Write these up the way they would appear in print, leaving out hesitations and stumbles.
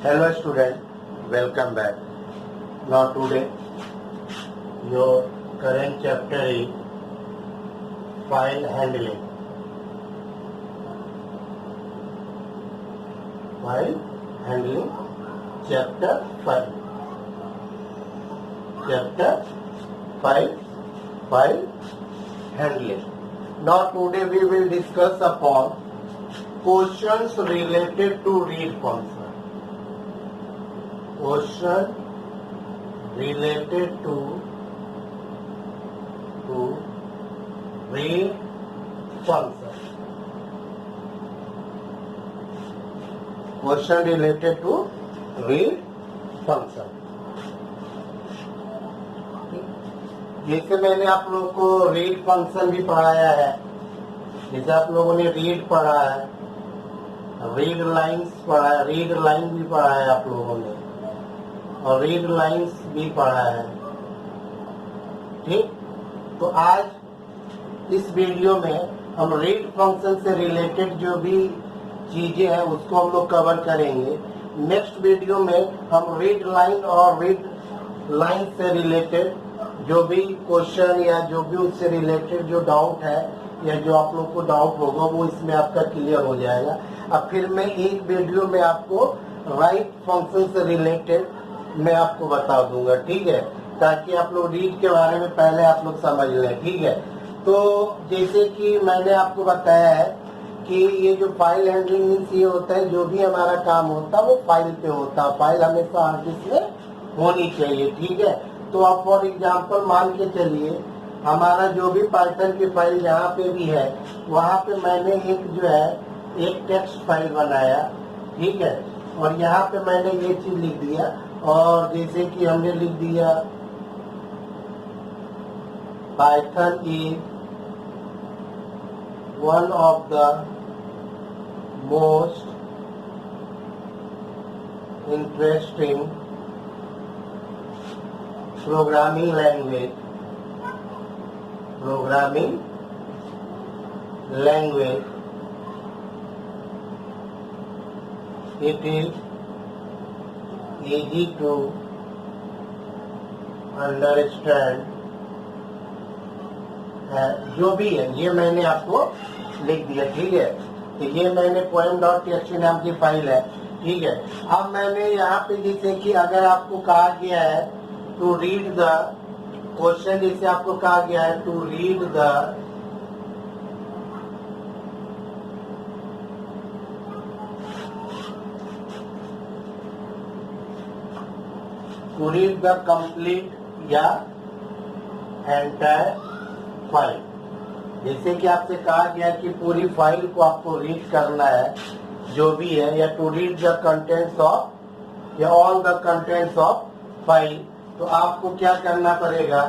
Hello student, welcome back. Now today your current chapter is file handling. File handling chapter 5. Chapter 5 file handling. Now today we will discuss upon questions related to read function. Question related to read function. Question related to read function. जैसे मैंने आप लोगों को read function भी पढ़ाया है, जैसे आप लोगों ने रीड पढ़ा है, रीड लाइंस पढ़ा है, रीड लाइन भी पढ़ा है आप लोगों ने, और रीड लाइंस भी पढ़ा है। ठीक, तो आज इस वीडियो में हम रीड फंक्शन से रिलेटेड जो भी चीजें हैं उसको हम लोग कवर करेंगे। नेक्स्ट वीडियो में हम रीड लाइन और रीड लाइन से रिलेटेड जो भी क्वेश्चन या जो भी उससे रिलेटेड जो डाउट है या जो आप लोग को डाउट होगा वो इसमें आपका क्लियर हो जाएगा। अब फिर मैं एक वीडियो में आपको राइट फंक्शन से रिलेटेड मैं आपको बता दूंगा, ठीक है, ताकि आप लोग रीड के बारे में पहले आप लोग समझ लें, ठीक है। तो जैसे कि मैंने आपको बताया है कि ये जो फाइल हैंडलिंग मीन्स ये होता है जो भी हमारा काम होता है वो फाइल पे होता है, फाइल हमेशा हार्ड डिस्क में होनी चाहिए, ठीक है। तो आप फॉर एग्जाम्पल मान के चलिए हमारा जो भी पाइथन की फाइल जहाँ पे भी है वहाँ पे मैंने एक जो है एक टेक्स्ट फाइल बनाया, ठीक है, और यहाँ पे मैंने ये चीज लिख दिया, और जैसे कि हमने लिख दिया Python is one of the most interesting programming language, it is easy to understand, जो भी है ये मैंने आपको लिख दिया, ठीक है। तो ये मैंने poem.txt नाम की फाइल है, ठीक है। अब मैंने यहाँ पे जैसे कि अगर आपको कहा गया है टू रीड द क्वेश्चन, जैसे आपको कहा गया है टू रीड द कंप्लीट या एंटायर फाइल। जैसे कि आपसे कहा गया कि पूरी फाइल को आपको रीड करना है जो भी है, या to read the contents of या all the contents of file, तो आपको क्या करना पड़ेगा,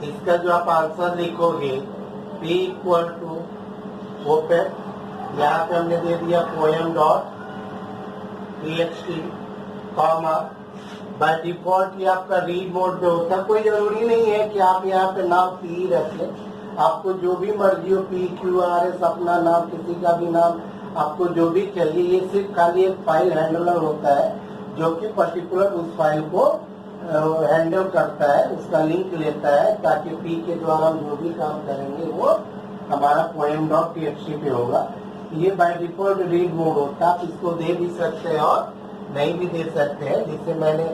इसका जो आप आंसर लिखोगे P इक्वल टू ओपन, यहाँ पे हमने दे दिया poem.txt कॉमा, बाय डिफॉल्ट ये आपका रीड मोड पे होता है। कोई जरूरी नहीं है कि आप यहाँ पे नाम P रख लें, आपको जो भी मर्जी हो PQRS अपना नाम, किसी का भी नाम आपको जो भी चाहिए। ये सिर्फ खाली एक फाइल हैंडलर होता है जो कि पर्टिकुलर उस फाइल को हैंडल करता है, उसका लिंक लेता है, ताकि P के द्वारा हम जो भी काम करेंगे वो हमारा poem.txt पे होगा। ये बाय डिफॉल्ट रीड मोड होता है, आप इसको दे भी सकते हैं और नहीं भी दे सकते हैं। जैसे मैंने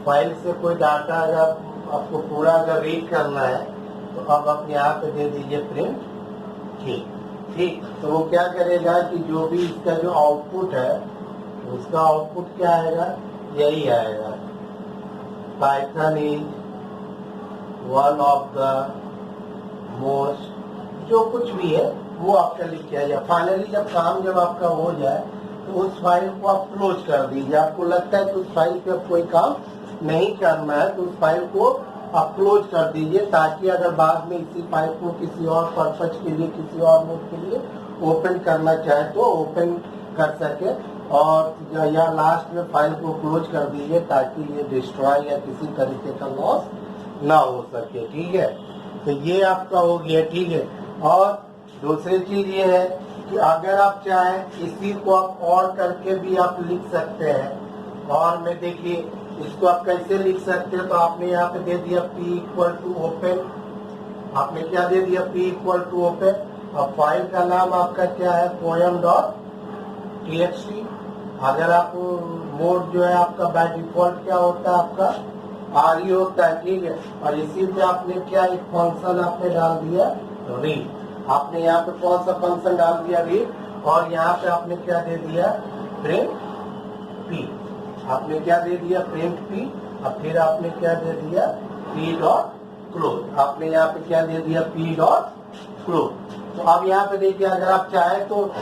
फाइल से कोई डाटा अगर आपको पूरा अगर रीड करना है तो अब आप यहाँ पे दे दीजिए प्रिंट, ठीक। तो वो क्या करेगा कि जो भी इसका जो आउटपुट है उसका आउटपुट क्या आएगा, यही आएगा, Python is one of the most, जो कुछ भी है वो आपका लिख किया जाए। फाइनली जब आपका हो जाए तो उस फाइल को आप क्लोज कर दीजिए। आपको लगता है कि उस फाइल पे कोई काम नहीं करना है तो उस फाइल को आप क्लोज कर दीजिए, ताकि अगर बाद में इसी फाइल को किसी और पर्पज के लिए, किसी और मोड के लिए ओपन करना चाहे तो ओपन कर सके, और या लास्ट में फाइल को क्लोज कर दीजिए ताकि ये डिस्ट्रॉय या किसी तरीके का लॉस ना हो सके, ठीक है। तो ये आपका हो गया, ठीक है। और दूसरी चीज ये है कि अगर आप चाहें इसी को आप और करके भी आप लिख सकते हैं, और में देखिए इसको आप कैसे लिख सकते हो, तो आपने यहाँ पे दे दिया P इक्वल टू ओपन, आपने क्या दे दिया P इक्वल टू ओपन। अब फाइल का नाम आपका क्या है, poem.txt। अगर आप मोड जो है आपका बाय डिफॉल्ट क्या होता है, आपका RE होता है, ठीक है। और इसी पे आपने क्या एक फंक्शन आपने डाल दिया रीड, आपने यहाँ पे कौन सा फंक्शन डाल दिया रीड, और यहाँ पे आपने क्या दे दिया प्रिंट P, आपने क्या दे दिया प्रिंट P। अब फिर आपने क्या दे दिया P डॉट क्लोज, आपने यहाँ पे क्या दे दिया P डॉट क्लोज। तो अब यहाँ पे देखिए अगर आप चाहें तो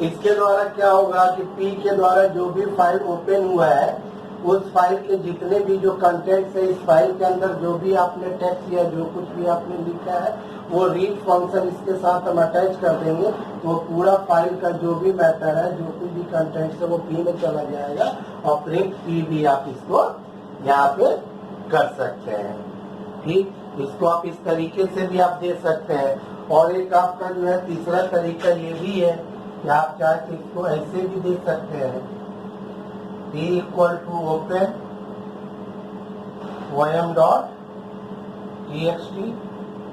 इसके द्वारा क्या होगा कि P के द्वारा जो भी फाइल ओपन हुआ है उस फाइल के जितने भी जो कंटेंट्स है, इस फाइल के अंदर जो भी आपने टेक्स्ट या जो कुछ भी आपने लिखा है वो रीड फंक्शन इसके साथ हम अटैच कर देंगे, तो पूरा फाइल का जो भी मैटर है, जो कुछ भी कंटेंट्स है वो P में चला जाएगा, और प्रिंट P भी आप इसको यहाँ पे कर सकते हैं, ठीक। इसको आप इस तरीके से भी आप दे सकते हैं। और एक आपका जो है तीसरा तरीका ये भी है कि आप चाहे तो इसको ऐसे भी दे सकते हैं, P equal to open poem.txt,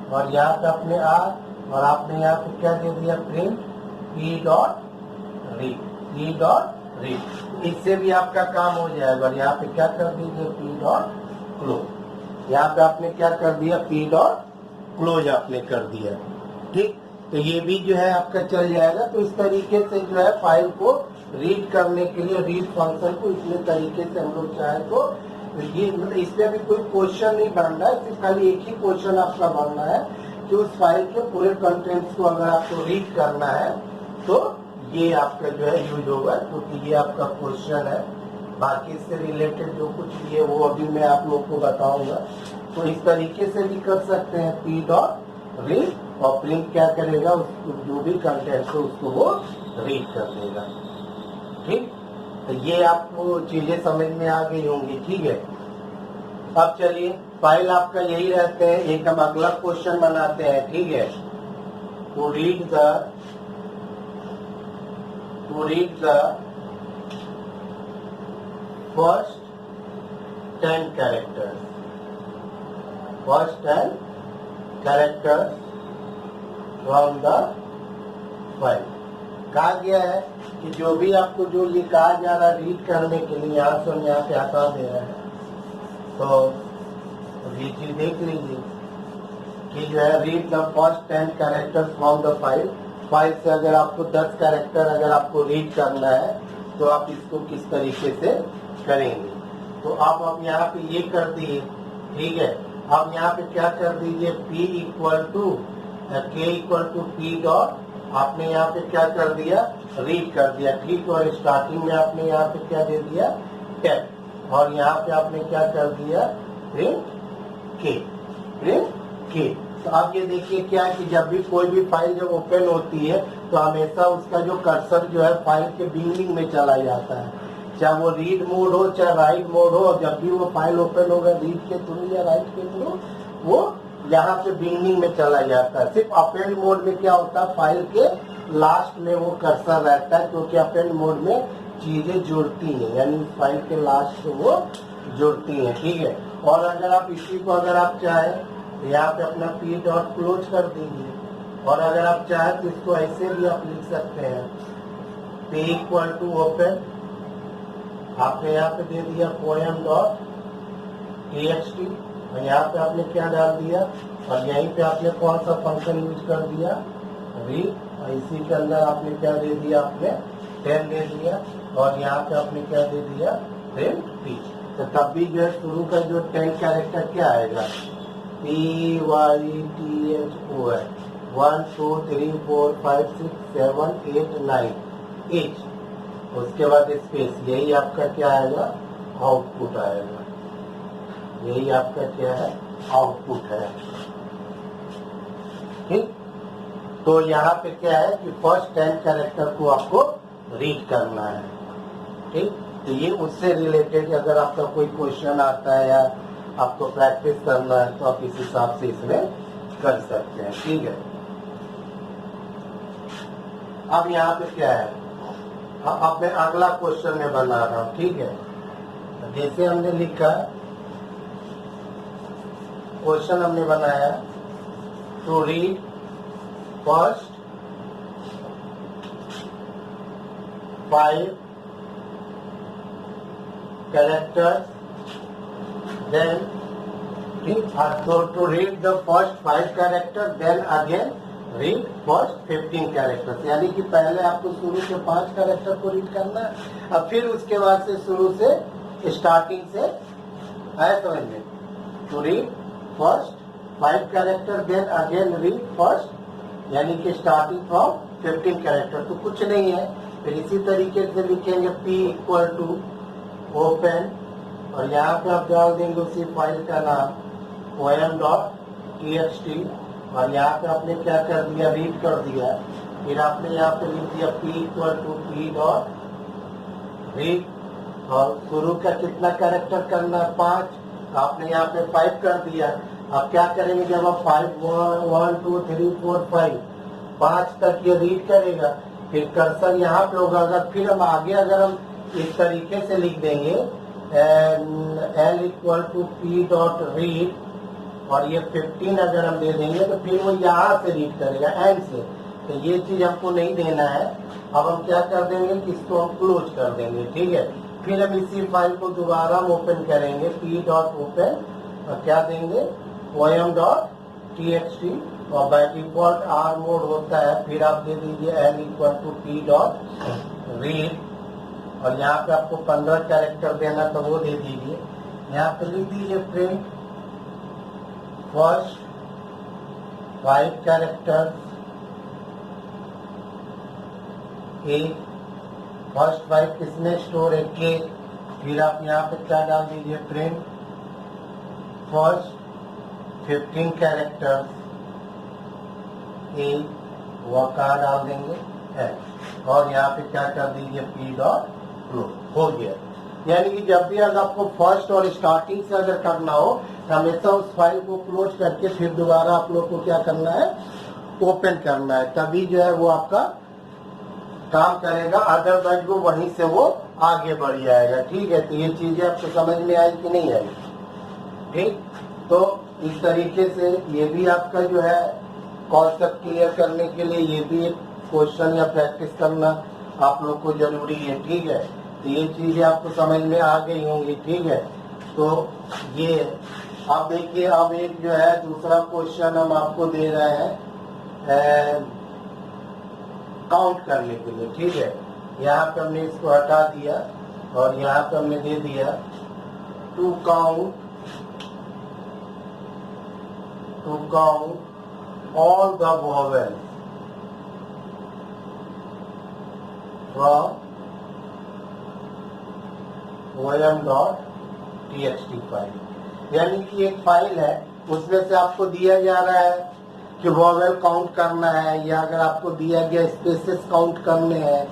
और यहाँ पे आपने और आपने यहाँ पे क्या दे दिया प्रिंट P डॉट रीड, इससे भी आपका काम हो जाएगा। और यहाँ पे क्या कर दीजिए P डॉट क्लोज, यहाँ पे आपने क्या कर दिया P डॉट क्लोज आपने कर दिया, ठीक। तो ये भी जो है आपका चल जाएगा। तो इस तरीके से जो है फाइल को रीड करने के लिए रीड फंक्शन को इतने तरीके से हम लोग चाहे तो ये मतलब इसमें अभी कोई क्वेश्चन नहीं बन रहा है, सिर्फ खाली एक ही क्वेश्चन आपका बनना है कि उस फाइल के पूरे कंटेंट्स को अगर आपको रीड करना है तो ये आपका जो है यूज होगा, क्योंकि ये आपका क्वेश्चन है। बाकी इससे रिलेटेड जो कुछ भी है वो अभी मैं आप लोग को बताऊंगा। तो इस तरीके से भी कर सकते हैं P डॉट रीड, और प्रिंट क्या करेगा, उसको जो भी कंटेंट है उसको वो रीड कर देगा, ठीक। तो ये आपको चीजें समझ में आ गई होंगी, ठीक है। अब चलिए फाइल आपका यही रहते हैं, एक हम अगला क्वेश्चन बनाते हैं, ठीक है। To read the first 10 characters from the file. कहा गया है कि जो भी आपको जो ये कहा जा रहा है रीड करने के लिए, यहाँ से यहाँ पे हटा दे रहा है, तो ये चीज देख लीजिए कि जो है read the first 10 characters from the file. File से अगर आपको 10 कैरेक्टर अगर आपको रीड करना है तो आप इसको किस तरीके से करेंगे। तो आप यहाँ पे ये कर दिए, ठीक है। अब यहाँ पे क्या कर दीजिए P equal to K equal to P dot, आपने यहाँ पे क्या कर दिया रीड कर दिया, ठीक। और स्टार्टिंग में आपने यहाँ पे क्या दे दिया 10, और यहाँ पे आपने क्या कर दिया प्रिंट K। तो अब ये देखिए क्या है कि जब भी कोई भी फाइल जब ओपन होती है तो हमेशा उसका जो कर्सर जो है फाइल के बिगिनिंग में चला जाता है, चाहे वो रीड मोड हो चाहे राइट मोड हो। जब भी वो फाइल ओपन होगा रीड के थ्रू या राइट के थ्रू, वो यहाँ पे बिगिनिंग में चला जाता है। सिर्फ अपेंड मोड में क्या होता है, फाइल के लास्ट में वो कर्सर रहता है, क्योंकि अपेंड मोड में चीजें जुड़ती हैं, यानी फाइल के लास्ट में वो जुड़ती हैं, ठीक है। और अगर आप इसी को अगर आप चाहे यहाँ पे अपना P डॉट क्लोज कर दीजिए, और अगर आप चाहे तो इसको ऐसे भी आप लिख सकते हैं P इक्वल टू ओपन, आपने यहाँ पे दे दिया poem.txt, और यहाँ पे आपने क्या डाल दिया, और यहीं पे आपने कौन सा फंक्शन यूज कर दिया रीड, और इसी के अंदर आपने क्या दे दिया आपने 10 दे दिया, और यहाँ पे आपने क्या दे दिया प्रिंट P। तो तब भी जो है शुरू का जो 10 कैरेक्टर क्या आएगा PYTHO है, 1 2 3 4 5 6 7 8 9 एच, उसके बाद स्पेस, यही आपका क्या आएगा आउटपुट आएगा, यही आपका क्या है आउटपुट है, ठीक। तो यहाँ पे क्या है कि फर्स्ट 10 कैरेक्टर को आपको रीड करना है, ठीक। तो ये उससे रिलेटेड अगर आपका कोई क्वेश्चन आता है या आपको प्रैक्टिस करना है तो आप इस हिसाब से इसमें कर सकते हैं, ठीक है। अब यहाँ पे क्या है, अब मैं अगला क्वेश्चन में बना रहा हूँ, ठीक है। जैसे हमने लिखा, क्वेश्चन हमने बनाया, to read first 5 characters, then so to read the first 5 characters, then again read first 15 characters। यानी कि पहले आपको शुरू से 5 कैरेक्टर को रीड करना है, अब फिर उसके बाद से शुरू से स्टार्टिंग से आया समझ में। To read first 5 character, then again read first, यानी कि स्टार्टिंग फ्रॉम 15 कैरेक्टर। तो कुछ नहीं है, फिर इसी तरीके से लिखेंगे P इक्वल टू ओपन, और यहाँ पे आप डाल देंगे उसी फाइल का नाम poem.txt, और यहाँ पे आपने क्या कर दिया, रीड कर दिया। फिर आपने यहाँ पे लिख दिया P equal to P dot read, और शुरू का कितना कैरेक्टर करना है, 5, आपने यहाँ पे 5 कर दिया। अब क्या करेंगे, जब आप 5 1 2 3 4 5 तक ये रीड करेगा, फिर कर्सर यहाँ पे होगा। अगर फिर हम आगे अगर हम इस तरीके से लिख देंगे L equal to P dot read, और ये 15 अगर हम दे देंगे तो फिर वो यहाँ से रीड करेगा एंड से। तो ये चीज हमको नहीं देना है। अब हम क्या कर देंगे कि इसको हम क्लोज कर देंगे, ठीक है। फिर हम इसी फाइल को दोबारा हम ओपन करेंगे, P डॉट ओपन, और क्या देंगे poem.txt, और बाय डिफॉल्ट R मोड होता है। फिर आप दे दीजिए L equal to P dot read, और यहाँ पे आपको 15 कैरेक्टर देना तो वो दे दीजिए। यहाँ पे लिख दीजिए प्रिंट फर्स्ट 5 कैरेक्टर ए, फर्स्ट 5 किसने स्टोर है, के। फिर आप यहाँ पे क्या डाल दीजिए, प्रिंट फर्स्ट 15 कैरेक्टर ए, वो कहाँ डाल देंगे है, और यहाँ पे क्या कर दीजिए P डॉट क्लोज, हो गया। यानी कि जब भी अगर आपको फर्स्ट और स्टार्टिंग से अगर करना हो, हमेशा उस फाइल को क्लोज करके फिर दोबारा आप लोग को क्या करना है, ओपन करना है, तभी जो है वो आपका काम करेगा। अदरवाइज वो वहीं से वो आगे बढ़ जाएगा, ठीक है। तो ये चीजें आपको समझ में आई कि नहीं आई, ठीक। तो इस तरीके से ये भी आपका जो है कॉन्सेप्ट क्लियर करने के लिए ये भी एक क्वेश्चन या प्रैक्टिस करना आप लोग को जरूरी है, ठीक है। तो ये चीजें आपको समझ में आ गई होंगी, ठीक है। तो ये आप देखिए, अब एक जो है दूसरा क्वेश्चन हम आपको दे रहे हैं काउंट करने के लिए, ठीक है। यहाँ पे हमने इसको हटा दिया, और यहाँ पे हमने दे दिया to count all the vowels from poem.txt file. यानी कि एक फाइल है, उसमें से आपको दिया जा रहा है कि वॉवेल काउंट करना है, या अगर आपको दिया गया स्पेसेस काउंट करने हैं,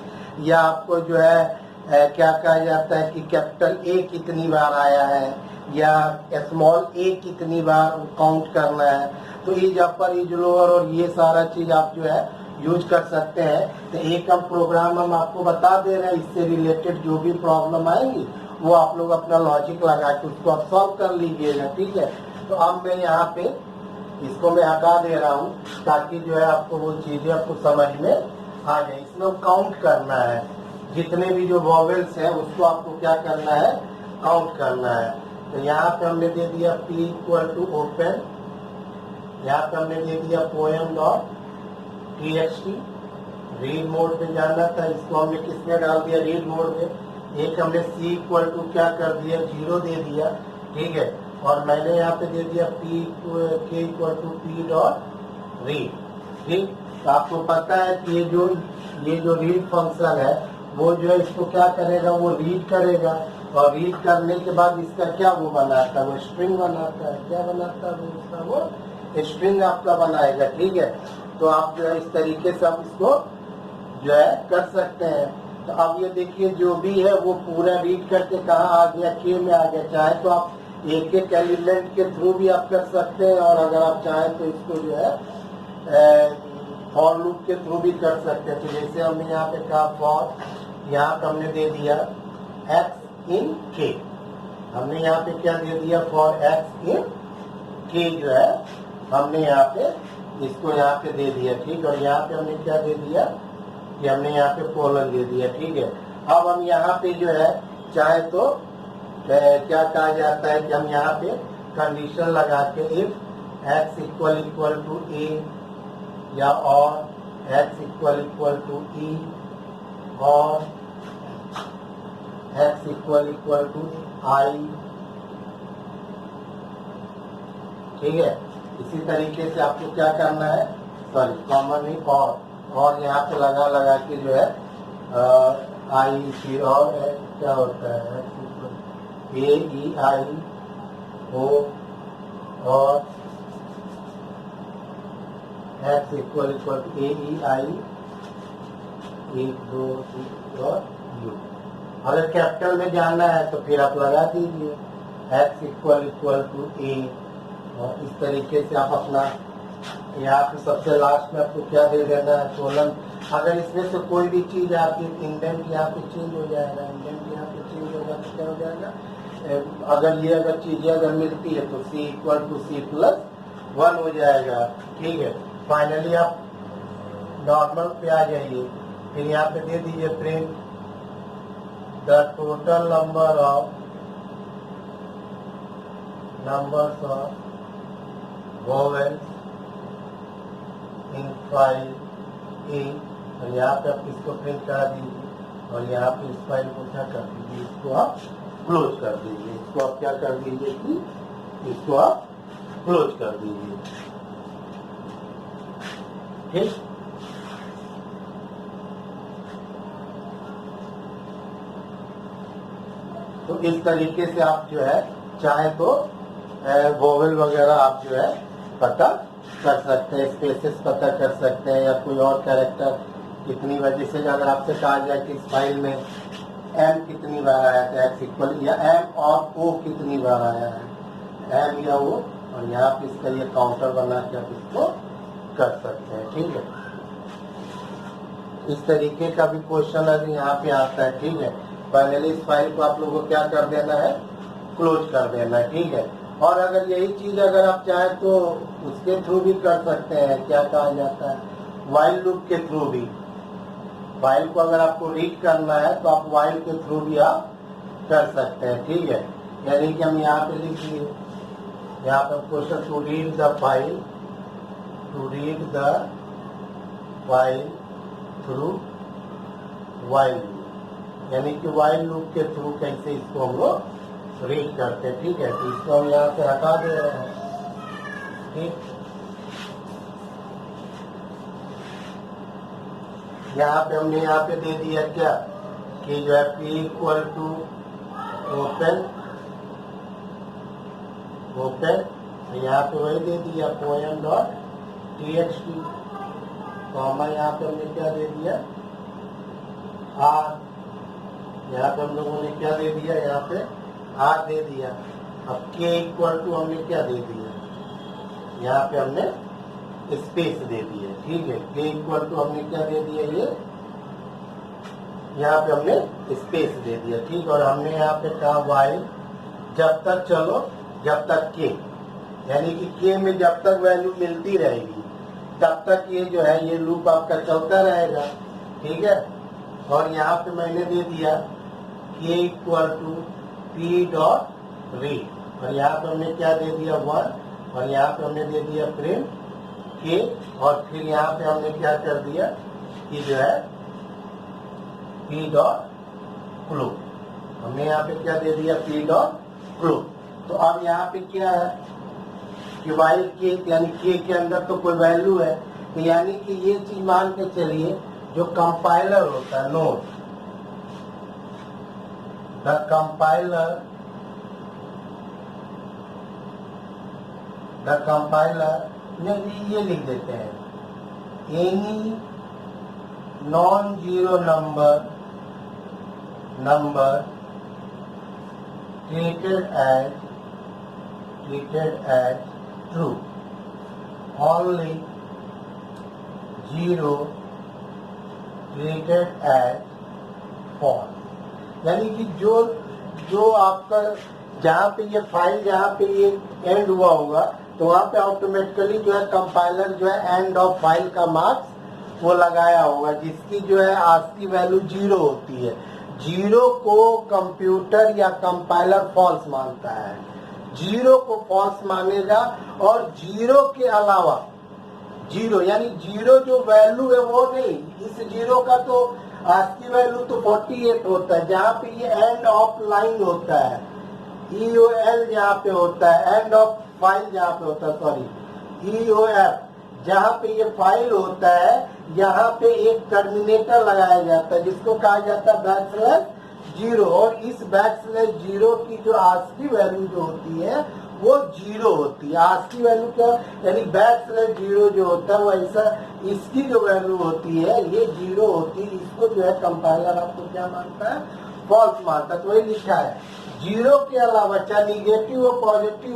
या आपको जो है क्या कहा जाता है कि कैपिटल ए कितनी बार आया है, या स्मॉल ए कितनी बार काउंट करना है। तो इज अपर इज लोअर और ये सारा चीज आप जो है यूज कर सकते हैं। तो एक हम प्रोग्राम हम आपको बता दे रहे हैं, इससे रिलेटेड जो भी प्रॉब्लम आएंगी वो आप लोग अपना लॉजिक लगा के उसको आप सॉल्व कर लीजिएगा, ठीक है। तो अब मैं यहाँ पे इसको मैं हटा दे रहा हूँ, ताकि जो है आपको वो चीजें आपको समझ में आ जाए। इसमें काउंट करना है, जितने भी जो वॉवेल्स हैं उसको आपको क्या करना है, काउंट करना है। तो यहाँ पे हमने दे दिया P इक्वल टू ओपन, यहाँ पे हमने दे दिया poem.txt, रीड मोड पे जाना था, इसको हमने किसमें डाल दिया, रीड मोड में। एक हमने C इक्वल टू क्या कर दिया, 0 दे दिया, ठीक है। और मैंने यहाँ पे दे दिया K equal to P dot read, ठीक। तो आपको पता है कि ये जो रीड फंक्शन है वो जो है इसको क्या करेगा, वो रीड करेगा, और रीड करने के बाद इसका क्या वो बनाता है, वो स्ट्रिंग बनाता है। क्या बनाता है वो, इसका वो स्ट्रिंग आपका बनाएगा, ठीक है। तो आप जो है इस तरीके से आप इसको जो है कर सकते हैं। तो अब ये देखिए जो भी है वो पूरा रीड करके कहाँ आ गया, के में आ गया। चाहे तो आप एक एक एलिमेंट के थ्रू भी आप कर सकते हैं, और अगर आप चाहें तो इसको जो है फॉर लूप के थ्रू भी कर सकते हैं। तो जैसे हमने यहाँ पे कहा फॉर, यहाँ पे हमने दे दिया x इन k, हमने यहाँ पे क्या दे दिया, फॉर एक्स इन के जो है हमने यहाँ पे इसको यहाँ पे दे दिया, ठीक। और यहाँ पे हमने क्या दे दिया कि हमने यहाँ पे कोलन दे दिया, ठीक है। अब हम यहाँ पे जो है चाहे तो क्या कहा जाता है कि हम यहाँ पे कंडीशन लगा के इफ एक्स इक्वल टू ए या और एक्स इक्वल टू ई और एक्स इक्वल टू आई, ठीक है। इसी तरीके से आपको क्या करना है, सॉरी कॉमन ही और यहाँ पे लगा के जो है आई फिर और क्या होता है ए ई आई ओ और X equal to A E I 1 2 3 और यू। अगर कैपिटल में जानना है तो फिर आप लगा दीजिए एक्स इक्वल टू ए और इस तरीके से आप अपना यहाँ पे सबसे लास्ट में आपको क्या दे देना है, कोलन। अगर इसमें से कोई भी चीज आपकी इंडेंट यहाँ पे चेंज हो जाएगा, इंडेंट यहाँ पे चेंज होगा तो क्या हो जाएगा, अगर चीजें अगर मिलती है तो c equal to c plus 1 हो जाएगा, ठीक है। फाइनली आप नॉर्मल पे आ जाइए, फिर यहाँ पे दे दीजिए print the total numbers of vowels in file A, और यहाँ पे आप इसको प्रिंट करा दीजिए और यहाँ पे इस फाइल को क्या कर दीजिए, इसको आप क्लोज कर दीजिए। इसको आप क्या कर दीजिए कि इसको आप क्लोज कर दीजिए, ठीक। तो इस तरीके से आप जो है चाहे तो वोवेल वगैरह आप जो है पता कर सकते हैं, स्पेसेस पता कर सकते हैं या कोई और कैरेक्टर कितनी बार, जैसे अगर आपसे कहा जाए कि इस फाइल में एम कितनी बार आया था, एक्स इक्वल या एम और ओ कितनी बार आया है, एम या ओ, और यहाँ पे इसका ये काउंटर बना के आप इसको कर सकते हैं, ठीक है। इस तरीके का भी क्वेश्चन अगर यहाँ पे आता है, ठीक है। फाइनली इस फाइल को आप लोगों को क्या कर देना है, क्लोज कर देना है, ठीक है। और अगर यही चीज अगर आप चाहें तो उसके थ्रू भी कर सकते हैं, क्या कहा जाता है, व्हाइल लूप के थ्रू भी। फाइल को अगर आपको रीड करना है तो आप व्हाइल के थ्रू भी आप कर सकते हैं, ठीक है। यानी कि हम यहाँ पे लिख लिए, यहाँ पर question to read the file through while loop, यानी कि व्हाइल लूप के थ्रू कैसे इसको हम लोग रीड करते हैं, ठीक है। तो इसको हम यहाँ से हटा दे रहे हैं, ठीक। यहाँ पे हमने यहाँ पे दे दिया क्या कि जो है p इक्वल टू ओपन, यहाँ पे वही दे दिया पोएम डॉट txt, कॉमा यहाँ पे हमने क्या दे दिया r, यहाँ पे हम लोगों ने क्या दे दिया, यहाँ पे r दे दिया। अब k इक्वल टू हमने क्या दे दिया, यहाँ पे हमने स्पेस दे दिया, ठीक है। k इक्वल टू हमने क्या दे दिया, ये यहाँ पे हमने स्पेस दे दिया, ठीक। और हमने यहाँ पे कहा वाइल जब तक चलो जब तक k, यानी कि k में जब तक वैल्यू मिलती रहेगी तब तक ये जो है ये लूप आपका चलता रहेगा, ठीक है। और यहाँ पे मैंने दे दिया k equal to p dot read, और यहाँ पे हमने क्या दे दिया 1, और यहाँ पे हमने दे दिया प्रिंट k, और फिर यहाँ पे हमने क्या कर दिया कि जो है p डॉट क्लोज, हमने यहाँ पे क्या दे दिया p डॉट क्लोज। तो अब यहाँ पे क्या है कि वाइल के यानी k के अंदर तो कोई वैल्यू है, तो यानी कि ये चीज मान के चलिए जो कंपाइलर होता है नोट, द कंपाइलर नहीं, ये लिख देते हैं any non zero number treated as true, only zero treated as false, यानी कि जो आपका जहाँ पे ये फाइल जहाँ पे ये एंड हुआ होगा तो वहाँ पे ऑटोमेटिकली जो है कंपाइलर जो है एंड ऑफ फाइल का मार्क्स वो लगाया होगा, जिसकी जो है आस्की वैल्यू 0 होती है। 0 को कंप्यूटर या कंपाइलर फॉल्स मानता है, 0 को फॉल्स मानेगा। और 0 के अलावा 0 यानी 0 जो वैल्यू है वो नहीं, इस 0 का तो आस्की वैल्यू तो 48 होता है। जहाँ पे ये एंड ऑफ लाइन होता है, EOL जहाँ पे होता है, एंड ऑफ फाइल जहाँ पे होता है, सॉरी EOF जहाँ पे ये फाइल होता है, यहाँ पे एक टर्मिनेटर लगाया जाता है जिसको कहा जाता है \0। और इस \0 की जो आस्की वैल्यू जो होती है वो 0 होती है। आस्की वैल्यू क्या यानी \0 जो होता है वो ऐसा, इसकी जो वैल्यू होती है ये 0 होती है। इसको जो है कंपाइलर आपको क्या मानता है, फॉल्स मानता है। तो वही लिखा है 0 के अलावा चाहे निगेटिव और पॉजिटिव